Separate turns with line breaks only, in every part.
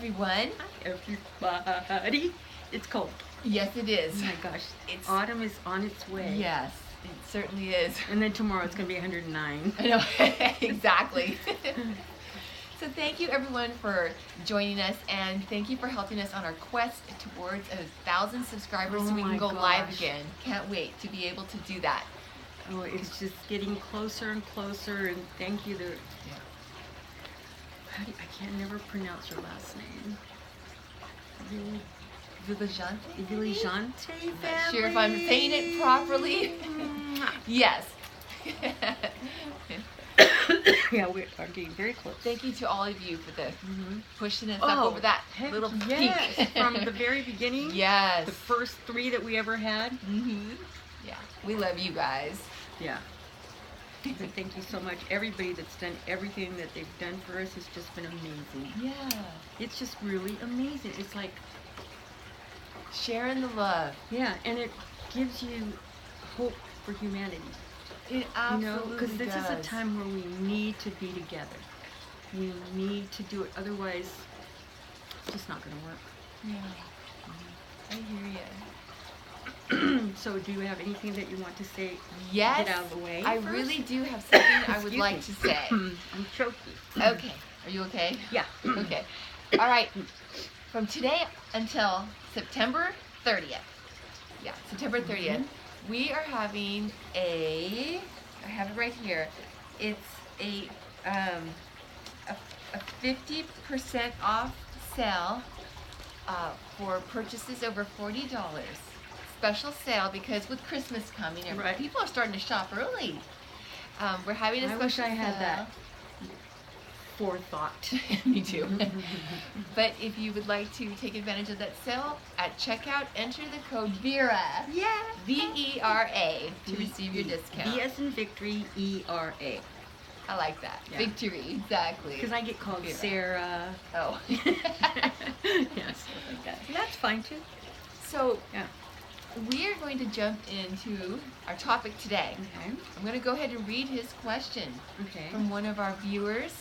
everyone.
Hi, everybody. It's cold.
Yes, it is.
Oh my gosh. Autumn is on its way.
Yes, it certainly is.
And then tomorrow it's going to be 109.
I know, exactly. So thank you everyone for joining us, and thank you for helping us on our quest towards 1,000 subscribers so we can go live again. Can't wait to be able to do that.
Oh, it's just getting closer and closer, and thank you. I can't never pronounce your last name.
Viligante?
Viligante family?
Not sure if I'm saying it properly. Yes.
Yeah, we are getting very close.
Thank you to all of you for the pushing us up over that little peak.
From the very beginning.
Yes.
The first 3 that we ever had.
Yeah, we love you guys.
Yeah. But thank you so much. Everybody that's done everything that they've done for us has just been amazing.
Yeah.
It's just really amazing. It's like
sharing the love.
Yeah, and it gives you hope for humanity.
It absolutely
because this is a time where we need to be together. We need to do it. Otherwise, it's just not going to work.
Yeah. I hear you.
So do you have anything that you want to say?
Yes.
Get out of the way
I
first?
really do have something I would like to say.
I'm choky.
Okay. Are you okay?
Yeah.
Okay. All right. From today until September 30th. Yeah, September 30th. We are having I have it right here. It's a 50% off sale for purchases over $40. Special sale because with Christmas coming, people are starting to shop early. We're having a special
sale. I wish I had
sale.
that forethought.
Me too. But if you would like to take advantage of that sale, at checkout, enter the code Vera.
Yeah.
VERA to receive your discount.
V as in victory, ERA.
I like that.
Yeah.
Victory, exactly.
Because I get called
Vera.
Sarah.
Oh.
Yes, like that. That's fine too.
So,
yeah.
We are going to jump into our topic today.
Okay.
I'm going to go ahead and read his question from one of our viewers.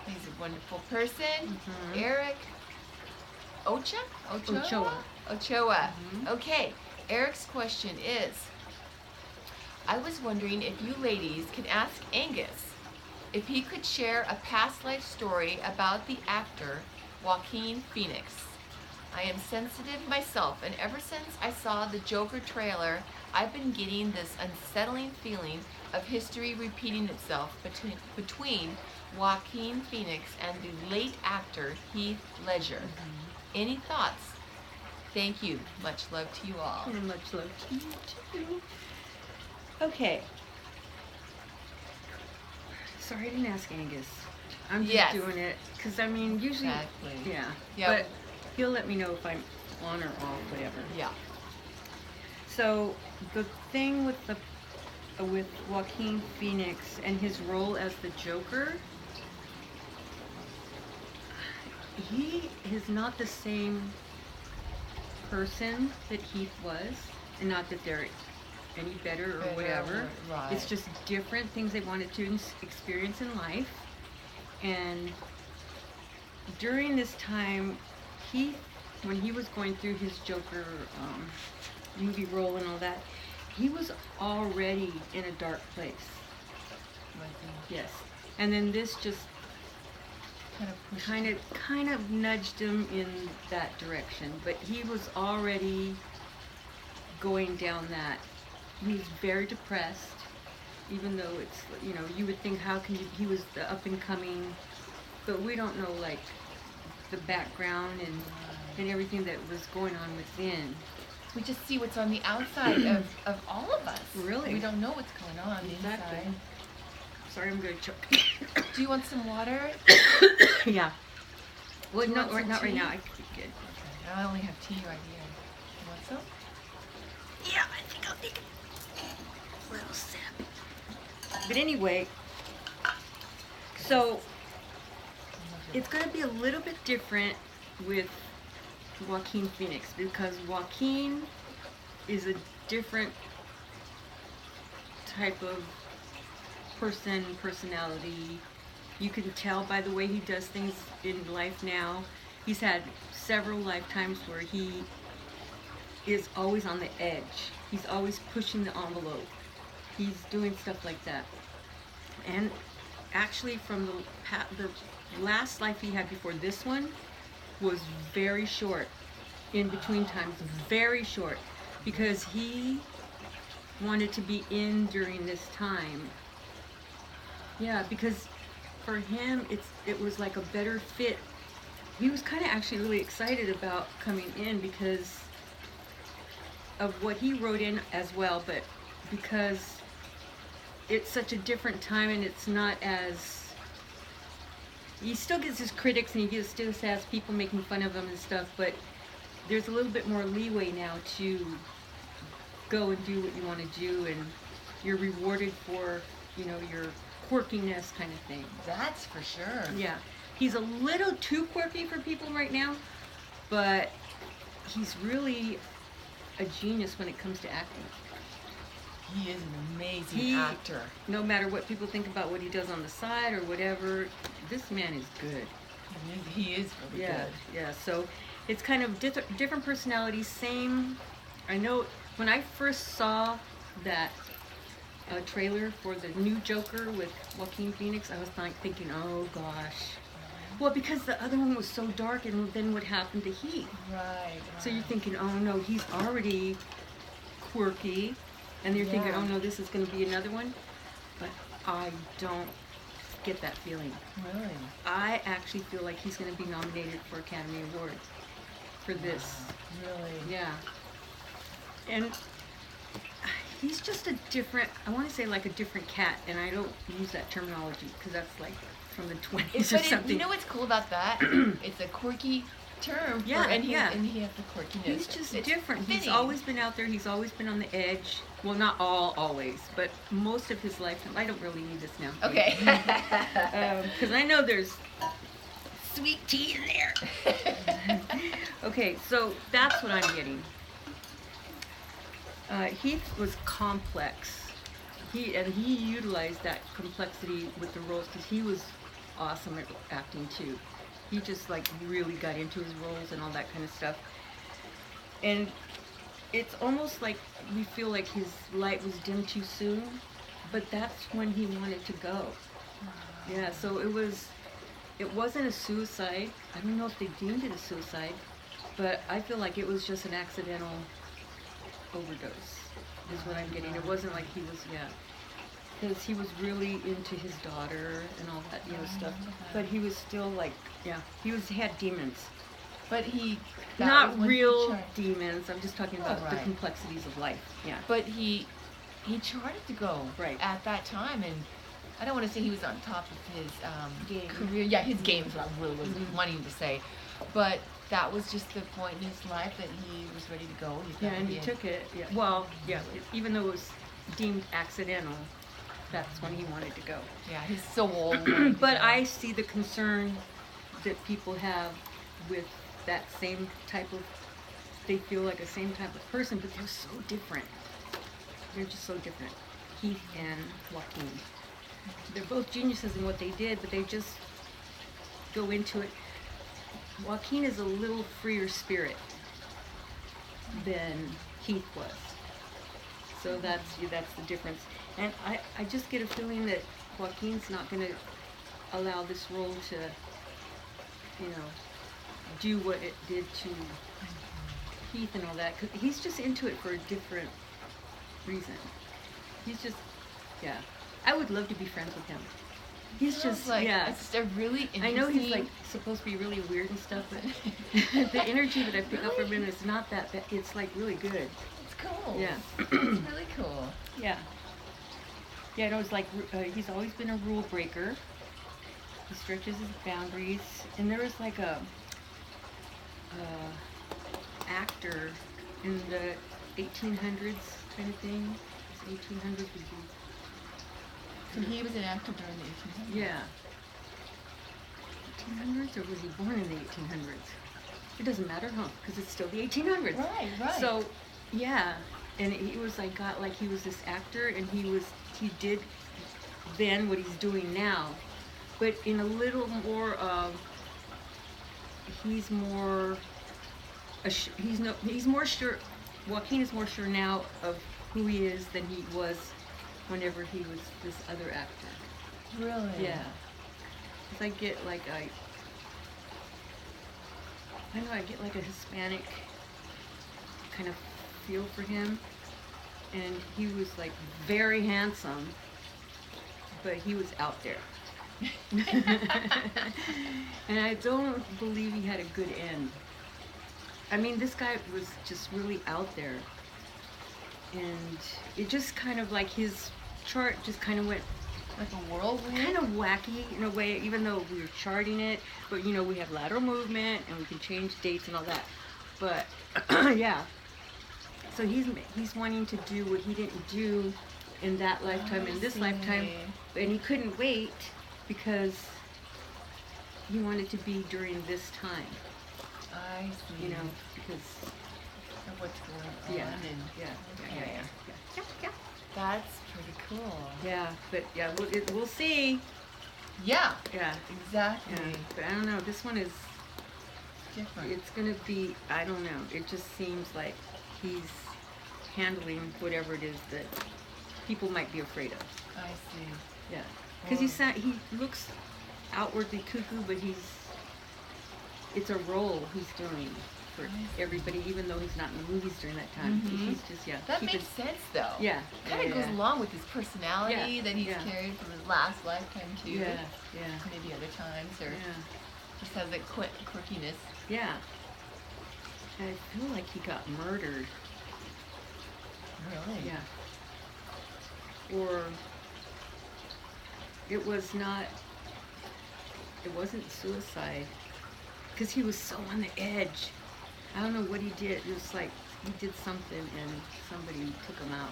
He's a wonderful person. Eric Ochoa. Okay. Eric's question is, I was wondering if you ladies can ask Angus if he could share a past life story about the actor Joaquin Phoenix. I am sensitive myself, and ever since I saw the Joker trailer, I've been getting this unsettling feeling of history repeating itself between Joaquin Phoenix and the late actor Heath Ledger. Any thoughts? Thank you. Much love to you all.
And much love to you too. Okay. Sorry I didn't ask Angus. I'm just doing it because I mean usually yeah. But he'll let me know if I'm on or off, whatever.
Yeah.
So the thing with Joaquin Phoenix and his role as the Joker, he is not the same person that Heath was, and not that they're any better or whatever.
Right.
It's just different things they wanted to experience in life. And during this time, when he was going through his Joker movie role and all that, he was already in a dark place. Yes. And then this just kind of nudged him in that direction, but he was already going down that. He's very depressed, even though it's, you would think he was the up and coming, but we don't know like the background and everything that was going on within.
We just see what's on the outside of all of us.
Really?
We don't know what's going on inside.
Sorry, I'm going to choke.
Do you want some water?
Yeah. Well, not right now. I could be good.
Okay. I only have tea right here. You want some?
Yeah, I think I'll take a little sip. But anyway, so it's going to be a little bit different with Joaquin Phoenix because Joaquin is a different type of personality. You can tell by the way he does things in life now He's had several lifetimes where he is always on the edge. He's always pushing the envelope. He's doing stuff like that. And actually, from the last life he had before this one was very short, in between times, very short, because he wanted to be in during this time. Yeah, because for him, it was like a better fit. He was kind of actually really excited about coming in because of what he wrote in as well, but because it's such a different time and it's not as... He still gets his critics and he still has people making fun of him and stuff, but there's a little bit more leeway now to go and do what you want to do, and you're rewarded for, you know, your quirkiness kind of thing.
That's for sure.
Yeah. He's a little too quirky for people right now, but he's really a genius when it comes to acting.
He is an amazing actor.
No matter what people think about what he does on the side or whatever, this man is good.
He is really good.
Yeah, so it's kind of different personalities, same. I know when I first saw that trailer for the new Joker with Joaquin Phoenix, I was like thinking, oh gosh. Well, because the other one was so dark, and then what happened to Heath?
Right.
So you're thinking, oh no, he's already quirky, and you're thinking, oh no, this is going to be another one. But I don't get that feeling.
Really?
I actually feel like he's going to be nominated for Academy Award for this.
Really?
Yeah. And he's just a different, I want to say like a different cat, and I don't use that terminology because that's like from the 20s or something.
You know what's cool about that? It's a quirky term.
Yeah,
and he has the quirkiness.
He's just
It's
different.
fitting.
He's always been out there. He's always been on the edge. Well, not always, but most of his life. I don't really need this now.
Okay.
Because I know there's sweet tea in there. Okay, so that's what I'm getting. Heath was complex. He utilized that complexity with the roles because he was awesome at acting too. He just like really got into his roles and all that kind of stuff. And it's almost like we feel like his light was dimmed too soon, but that's when he wanted to go. Yeah, so it wasn't a suicide. I don't know if they deemed it a suicide, but I feel like it was just an accidental overdose is what I'm getting. It wasn't like he was, because he was really into his daughter and all that, stuff. But he was still like, he had demons.
But
not real demons. I'm just talking about the complexities of life. Yeah.
But he charted to go at that time, and I don't want to say he was on top of his career. Yeah, his game is what I really was wanting to say, but that was just the point in his life that he was ready to go.
And he took it. Yeah. Well, even though it was deemed accidental, that's when he wanted to go.
Yeah, his soul.
But I see the concern that people have with that same type of, they feel like a same type of person, but they're so different. They're just so different. Heath and Joaquin. They're both geniuses in what they did, but they just go into it. Joaquin is a little freer spirit than Heath was. So that's the difference. And I just get a feeling that Joaquin's not going to allow this role to, do what it did to Heath and all that. 'Cause he's just into it for a different reason. He's just, I would love to be friends with him. He's just
like, it's just a really interesting...
I know he's like supposed to be really weird and stuff, but the energy that I pick up from him is not that bad. It's like really good.
It's cool.
Yeah.
It's really cool.
Yeah. Yeah, it was like, he's always been a rule breaker. He stretches his boundaries. And there was like a actor in the 1800s kind of thing. 1800s would be...
So he was an actor during the 1800s?
Yeah. 1800s, or was he born in the 1800s? It doesn't matter, huh? Because it's still the 1800s.
Right.
So, and he was like, he was this actor, and he did then what he's doing now, but in a little more of, he's more he's more sure. Joaquin is more sure now of who he is than he was whenever he was this other actor.
Really?
Yeah. 'Cause I get like I don't know, I get like a Hispanic kind of feel for him, and he was like very handsome, but he was out there. And I don't believe he had a good end. I mean, this guy was just really out there, and it just kind of like his chart just kind of went
Like a whirlwind?
kind of wacky in a way, even though we were charting it, but you know, we have lateral movement and we can change dates and all that. But yeah, so he's wanting to do what he didn't do in that lifetime, in this lifetime, and he couldn't wait because he wanted to be during this time,
I see.
you know, because
Of what's going on.
yeah,
And,
yeah.
That's pretty cool.
Yeah, but yeah, we'll see.
Yeah,
Yeah,
exactly.
yeah, but I don't know. This one is.
Different.
It's gonna be, I don't know, it just seems like he's handling whatever it is that people might be afraid of.
I see.
Yeah. Because he looks outwardly cuckoo, but it's a role he's doing for everybody, even though he's not in the movies during that time.
Mhm.
He's just, yeah.
That makes sense, though.
Yeah.
Kind of goes along with his personality
Yeah,
that he's
yeah.
carried from his last lifetime, too.
Yeah, yeah.
Maybe other times, or
Yeah.
just has that quirkiness.
Yeah. And I feel like he got murdered.
Really?
Yeah. Or it wasn't suicide, because he was so on the edge. I don't know what he did. It was like he did something and somebody took him out.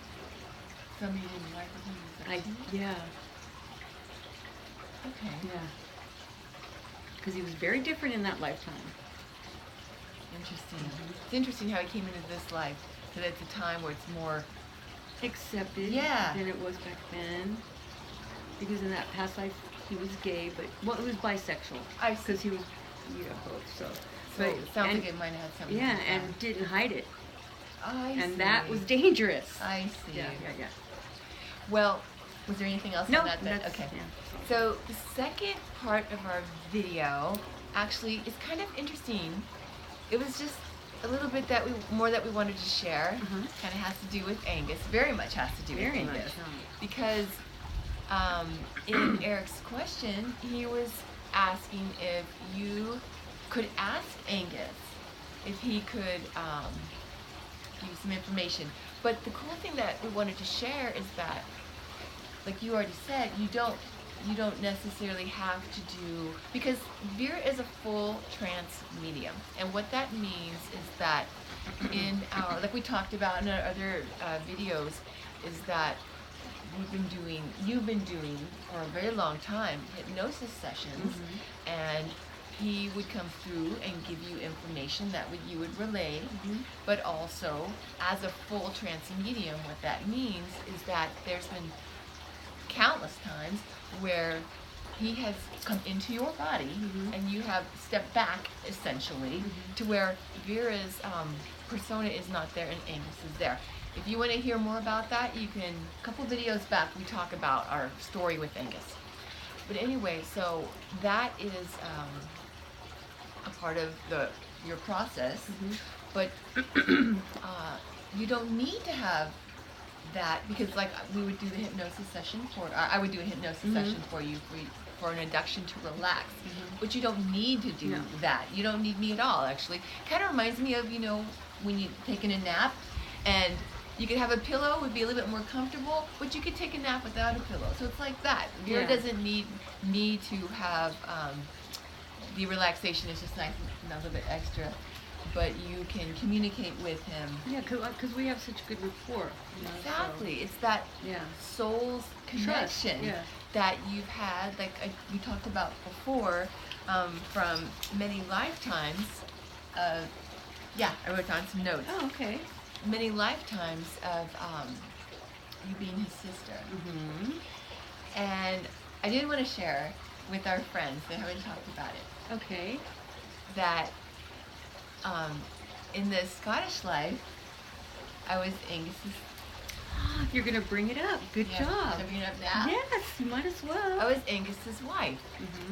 Somebody didn't like what he was up to?
Yeah.
Okay.
Yeah. Because he was very different in that lifetime.
Interesting.
Mhm.
It's interesting how he came into this life, that it's a time where it's more.
Accepted
Yeah.
than it was back then. Because in that past life he was gay, but well, it was bisexual.
I see.
Because he was, you know, both. So,
So it sounds like it might have had something
yeah,
to do with
and didn't hide it,
that. I
and
see.
that was dangerous.
I see.
Yeah.
Well, was there anything else
No,
on that?
that's,
Okay.
yeah.
So the second part of our video actually is kind of interesting. It was just a little bit that we wanted to share.
Mhm.
Kind of has to do with Angus. Very much has to do with
Very much.
Angus. Because in Eric's question, he was asking if you could ask Angus if he could give you some information. But the cool thing that we wanted to share is that, like you already said, you don't necessarily have to do, because Vera is a full trance medium, and what that means is that in our, like we talked about in our other videos, is that you've been doing for a very long time hypnosis sessions, and he would come through and give you information that you would relay, but also as a full trance medium, what that means is that there's been countless times where he has come into your body and you have stepped back essentially to where Vera's persona is not there and Angus is there. If you want to hear more about that, you can, a couple videos back we talk about our story with Angus. But anyway, so that is a part of your process, but you don't need to have that, because like we would do the hypnosis session I would do a hypnosis session for you for an induction to relax, but you don't need to do that. You don't need me at all, actually. Kind of reminds me of, you know, when you're taking a nap and you could have a pillow, would be a little bit more comfortable, but you could take a nap without a pillow. So it's like that. Vera doesn't need to have the relaxation. It's just nice and a little bit extra, but you can communicate with him.
Yeah, because we have such good rapport. You know,
Exactly.
So.
It's that
Yeah.
soul's connection that you've had, like we talked about before, from many lifetimes. I wrote down some notes.
Oh, okay.
Many lifetimes of you being his sister. And I did want to share with our friends, they haven't talked about it,
Okay.
that um, in the Scottish life, I was Angus's.
You're gonna bring it up. Good
Yeah,
job.
should I bring it up now?
Yes, you might as well.
I was Angus's wife,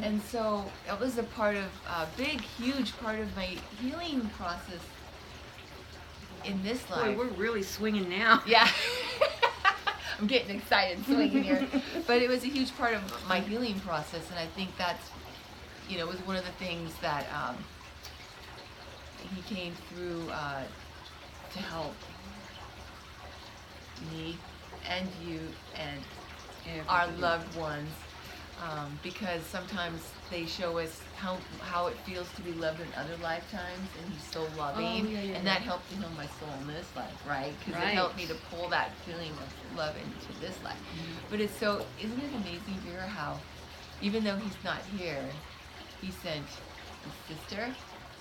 and so it was a part of a big, huge part of my healing process in this life.
Boy, we're really swinging now.
Yeah. I'm getting excited swinging here. But it was a huge part of my healing process, and I think that's, was one of the things that he came through to help me and you and our loved ones, because sometimes they show us how it feels to be loved in other lifetimes, and he's so loving, and that helped to heal my soul in this life, right? Because it helped me to pull that feeling of love into this life. But isn't it amazing, Vera, how even though he's not here, he sent his sister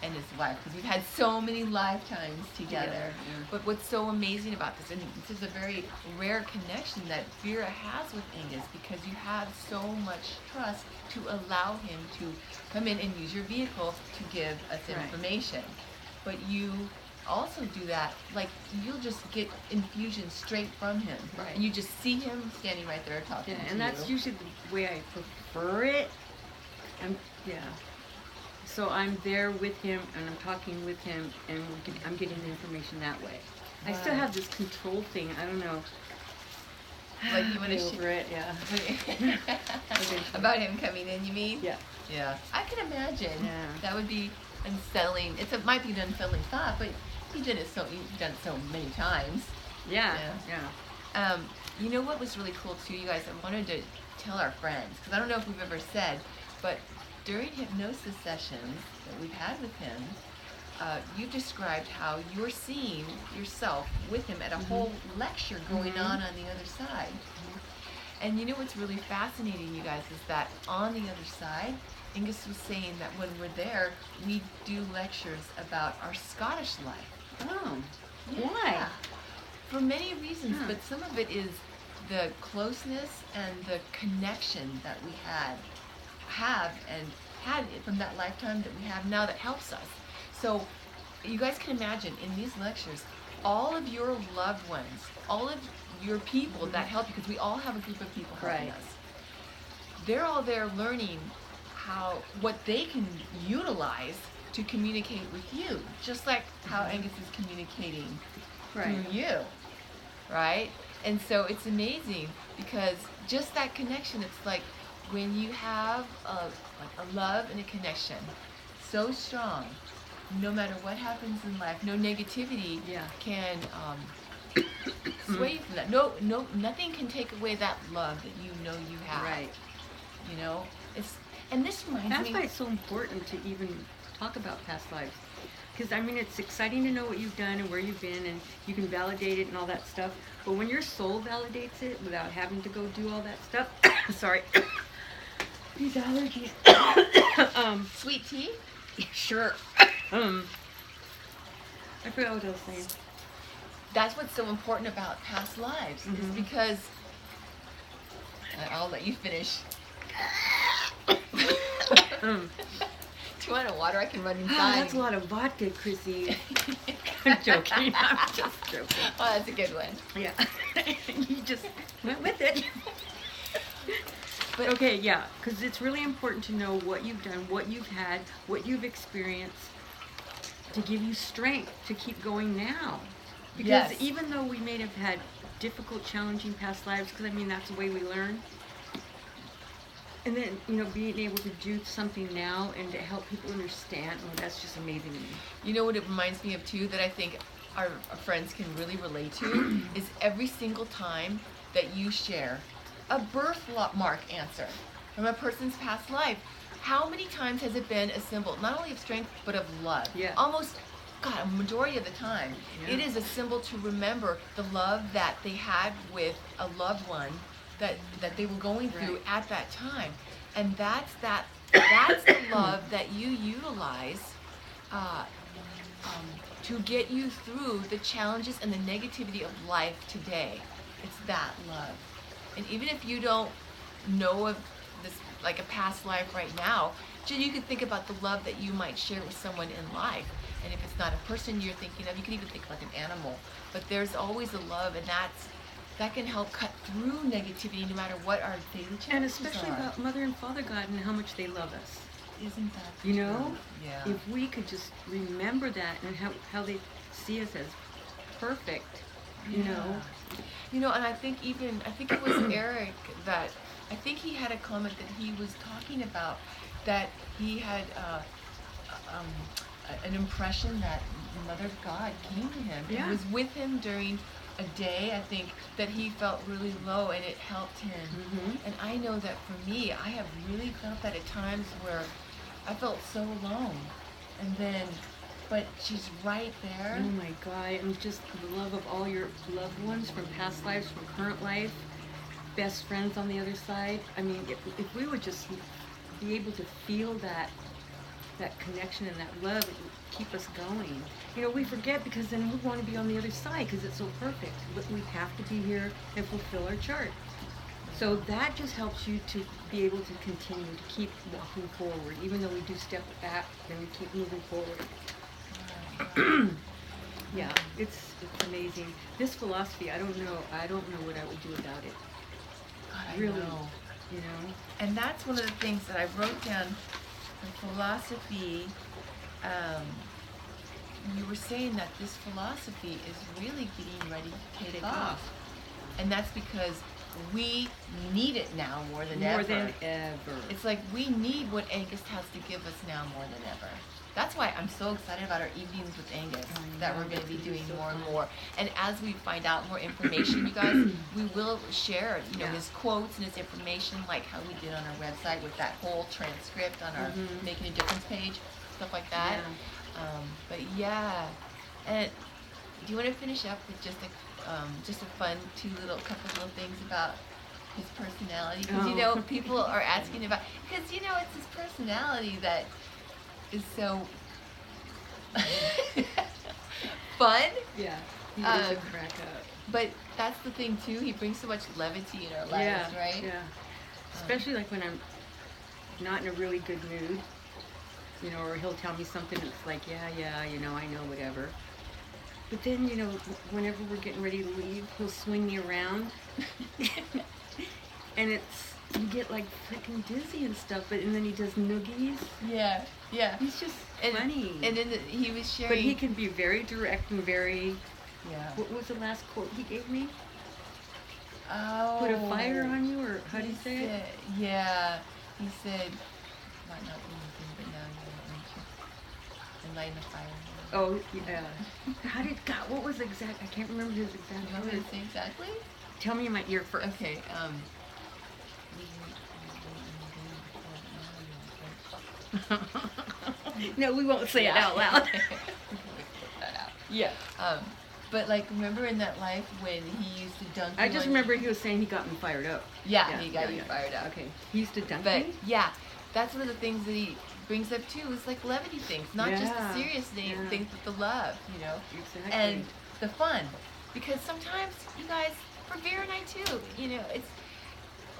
and his wife, because we've had so many lifetimes together. But what's so amazing about this, and this is a very rare connection that Vera has with Angus, because you have so much trust to allow him to come in and use your vehicle to give us information. But you also do that, like you'll just get infusion straight from him.
Right.
And you just see him standing right there talking to you.
And that's usually the way I prefer it. So I'm there with him, and I'm talking with him, and I'm getting the information that way. I still have this control thing. I don't know.
Like you want to
over it, yeah.
About him coming in, you mean?
Yeah.
Yeah. I can imagine.
Yeah.
That would be unsettling. It might be an unsettling thought, but you've done it so many times.
Yeah.
You know what was really cool too, you guys? I wanted to tell our friends, because I don't know if we've ever said, but during hypnosis sessions that we've had with him, you described how you're seeing yourself with him at a whole lecture going on the other side. And you know what's really fascinating, you guys, is that on the other side, Angus was saying that when we're there, we do lectures about our Scottish life.
Oh,
Yeah.
why?
For many reasons, but some of it is the closeness and the connection that we have and had from that lifetime that we have now that helps us. So you guys can imagine in these lectures, all of your loved ones, all of your people that help you, because we all have a group of people helping us. They're all there learning what they can utilize to communicate with you, just like how Angus is communicating through you, right? And so it's amazing, because just that connection, it's like when you have a love and a connection so strong, no matter what happens in life, no negativity can sway you from that. No, nothing can take away that love that you know you have.
Right.
And this reminds me.
That's why it's so important to even talk about past lives. Because, I mean, it's exciting to know what you've done and where you've been, and you can validate it and all that stuff. But when your soul validates it without having to go do all that stuff, sorry, these allergies.
Sweet tea?
Sure. I forgot what I was saying.
That's what's so important about past lives, is because I'll let you finish. Do you want a water? I can run inside.
That's a lot of vodka, Chrissy. I'm joking. I'm just joking.
Oh, that's a good one.
Yeah. You just went with it.
But,
okay, yeah, because it's really important to know what you've done, what you've had, what you've experienced, to give you strength to keep going now. Because even though we may have had difficult, challenging past lives, because I mean that's the way we learn, and then being able to do something now and to help people understand, that's just amazing to me.
You know what it reminds me of too, that I think our friends can really relate to, is every single time that you share a birthmark answer from a person's past life. How many times has it been a symbol, not only of strength, but of love?
Yeah.
Almost, a majority of the time, it is a symbol to remember the love that they had with a loved one that they were going through at that time. And that's the love that you utilize to get you through the challenges and the negativity of life today. It's that love. And even if you don't know of this, like a past life right now, you could think about the love that you might share with someone in life. And if it's not a person you're thinking of, you can even think like an animal. But there's always a love, and that can help cut through negativity no matter what our daily challenges
And especially
are.
about Mother and Father God and how much they love us.
Isn't that
You
true?
know?
Yeah.
If we could just remember that and how they see us as perfect, you know?
You know, and I think it was Eric that, I think he had a comment that he was talking about, that he had an impression that Mother God came to him
Yeah.
and was with him during a day, I think, that he felt really low, and it helped him.
Mm-hmm.
And I know that for me, I have really felt that at times where I felt so alone. And then, but she's right there.
Oh my God, and just the love of all your loved ones from past lives, from current life, best friends on the other side. I mean, if we would just be able to feel that connection and that love, it would keep us going. You know, we forget because then we want to be on the other side because it's so perfect. But we have to be here and fulfill our chart. So that just helps you to be able to continue to keep walking forward, even though we do step back and we keep moving forward. Yeah, it's amazing. This philosophy, I don't know what I would do without it.
God, I
Really,
know.
you know.
And that's one of the things that I wrote down. The philosophy, you were saying that this philosophy is really getting ready to take off. And that's because we need it now more than ever.
More than ever.
It's like we need what Angus has to give us now more than ever. That's why I'm so excited about our evenings with Angus, that we're going to be doing more and more. And as we find out more information, you guys, we will share, you know, his quotes and his information, like how we did on our website with that whole transcript on our Making a Difference page, stuff like that.
Yeah.
But yeah, and do you want to finish up with just a fun couple little things about his personality? Because you know, people are asking about, because you know, it's his personality that is so fun.
Yeah, he is a crack up.
But that's the thing too, he brings so much levity in our lives, right?
Yeah, especially like when I'm not in a really good mood, you know, or he'll tell me something that's like, yeah, you know, I know, whatever. But then, you know, whenever we're getting ready to leave, he'll swing me around. And you get like freaking dizzy and stuff, and then he does noogies.
Yeah.
He's just
And,
funny.
And then he was sharing.
But he can be very direct and very.
Yeah.
What was the last quote he gave me?
Oh.
Put a fire on you, or how do you say it?
Yeah. He said, might not be anything, but now you want to enlighten the fire.
Oh, yeah. What was the exact, I can't remember his exact
You want me
words.
to say exactly?
Tell me in my ear first.
Okay.
No, we won't say it out loud.
We can put that out.
Yeah.
But like, remember in that life when he used to dunk you
I just
on-
remember he was saying he got me fired up.
Yeah, he got you fired up.
Okay. He used to dunk
But
me?
yeah, that's one of the things that he brings up too, is like levity things, not just the
Yeah,
serious things, but the love, you know,
Exactly.
and the fun. Because sometimes, you guys, for Vera and I too, you know,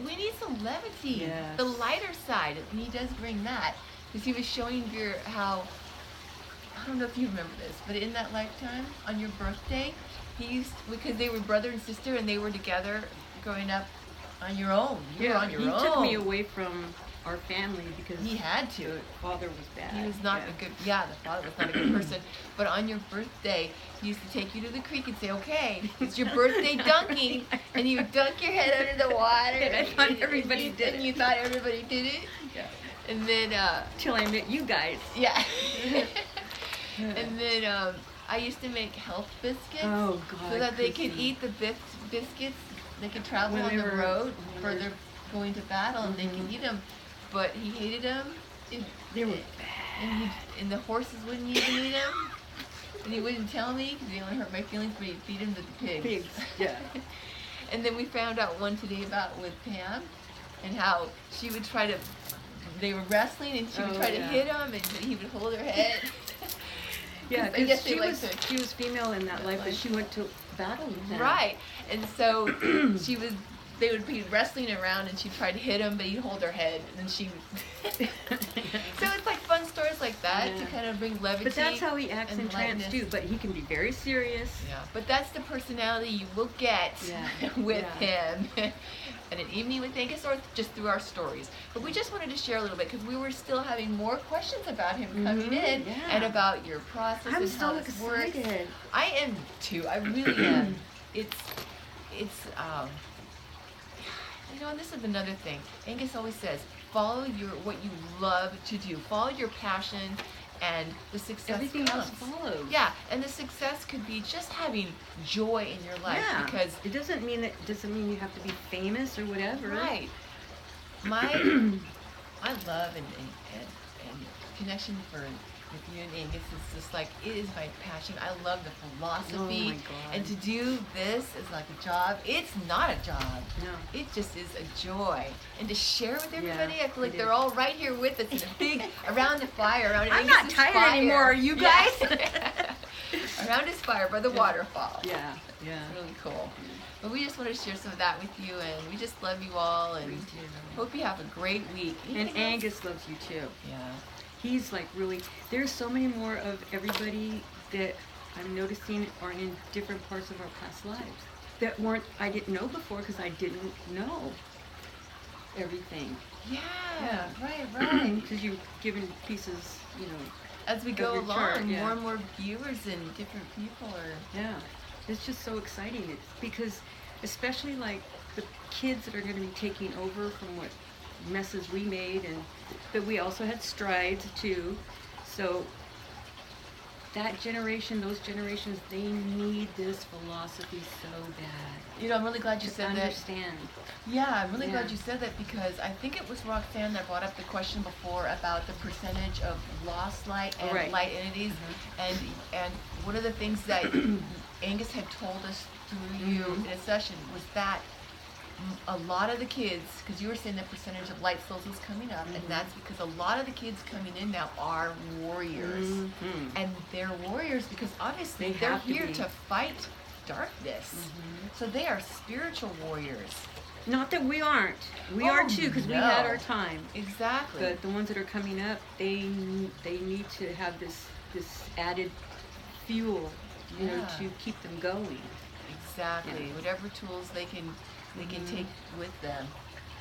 we need some levity,
Yes.
the lighter side, and he does bring that. Because he was showing Vera how, I don't know if you remember this, but in that lifetime, on your birthday, because they were brother and sister and they were together growing up on your own. You were on your
he
own.
took me away from our family because
He had to.
the father was bad.
He was not a good, the father was not a good person. But on your birthday, he used to take you to the creek and say, okay, it's your birthday dunking. And you would dunk your head under the water.
And I thought everybody did
And
it.
you thought everybody did it.
Yeah.
And then,
Till I met you guys.
yeah. And then I used to make health biscuits.
Oh, God,
so that they could
Chrissy.
eat the biscuits. They could travel
When
on
they
the
were-
road
when they
for
were-
their going to battle, and they could eat them. But he hated them.
They were
And the horses wouldn't even eat them. And he wouldn't tell me because he only hurt my feelings, but he'd feed them to the pigs.
pigs. Yeah.
And then we found out one today about with Pam and how she would try to, they were wrestling and she would try to hit him and he would hold her head.
Yeah,
I guess
because
they like to.
she was female in that life, but she went to battle with them.
Right. And so she was they would be wrestling around, and she'd try to hit him, but he'd hold her head, and then she. So it's like fun stories like that to kind of bring levity.
But that's how he acts
and
in trance
lightness.
too. But he can be very serious.
Yeah, but that's the personality you will get with him. And an evening with Angus, or just through our stories. But we just wanted to share a little bit because we were still having more questions about him coming in and about your process
I'm
and
so
how this
excited.
works. I am too. I really am. It's you know, and this is another thing. Angus always says, follow what you love to do. Follow your passion, and the success
Everything
comes.
else follows.
Yeah, and the success could be just having joy in your life, because
it doesn't mean you have to be famous or whatever.
Right. My love and connection with you and Angus is just like, it is my passion. I love the philosophy.
Oh my God.
And to do this is like a job. It's not a job.
No.
It just is a joy. And to share with everybody,
Yeah,
I feel like
it
they're
is.
all right here with us in a big, around the fire. Around
I'm not
Angus's
tired
fire.
anymore, are you guys?
Yeah. Around his fire by the waterfall.
Yeah. Yeah.
It's really cool. But we just want to share some of that with you, and we just love you all, and
We do.
hope you have a great week.
And Angus loves you too.
Yeah.
He's like really, there's so many more of everybody that I'm noticing are in different parts of our past lives that I didn't know before because I didn't know everything.
Yeah. Right.
Because you've given pieces, you know.
As we
of
go
your
along,
chart,
more and more viewers and different people are.
Yeah. It's just so exciting. It's because, especially like the kids that are going to be taking over from what messes we made, but we also had strides too. So that generation, those generations, they need this philosophy so bad.
You know, I'm really glad you
to
said that.
understand.
Yeah, I'm really glad you said that, because I think it was Roxanne that brought up the question before about the percentage of lost light and light entities, and one of the things that Angus had told us through you in a session was that a lot of the kids, because you were saying the percentage of light souls was coming up, and that's because a lot of the kids coming in now are warriors, and they're warriors because obviously they're here to fight darkness, so they are spiritual warriors.
Not that we aren't. We are too, because we had our time.
Exactly.
But the ones that are coming up, they need to have this added fuel, you know, to keep them going.
Exactly. Yeah. Whatever tools they can take with them.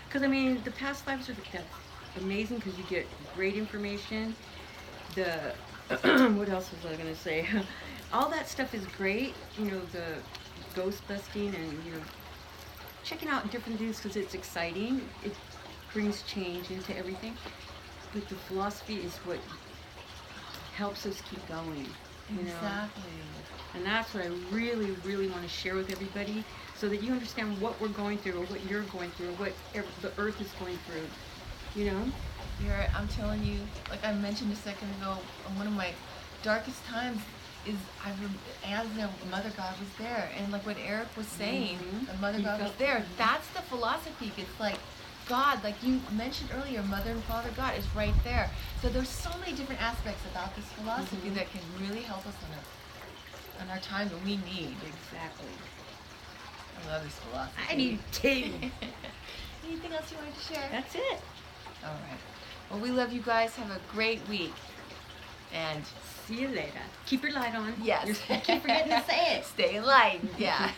Because I mean, the past lives are amazing because you get great information. What else was I going to say? All that stuff is great. You know, the ghost busting and, you know, checking out different things because it's exciting. It brings change into everything. But the philosophy is what helps us keep going. You know? And that's what I really, really want to share with everybody, so that you understand what we're going through, or what you're going through, or what the earth is going through. You know?
Vera, I'm telling you, like I mentioned a second ago, one of my darkest times is as the Mother God was there, and like what Eric was saying, the Mother God was there. That's the philosophy. It's like God, like you mentioned earlier, Mother and Father God is right there. So there's so many different aspects about this philosophy that can really help us on our time that we need.
Exactly.
I love this philosophy.
I need tea.
Anything else you wanted to share?
That's it.
All right. Well, we love you guys. Have a great week. And
see you later. Keep your light on.
Yes.
I keep forgetting to say it.
Stay enlightened. Yeah.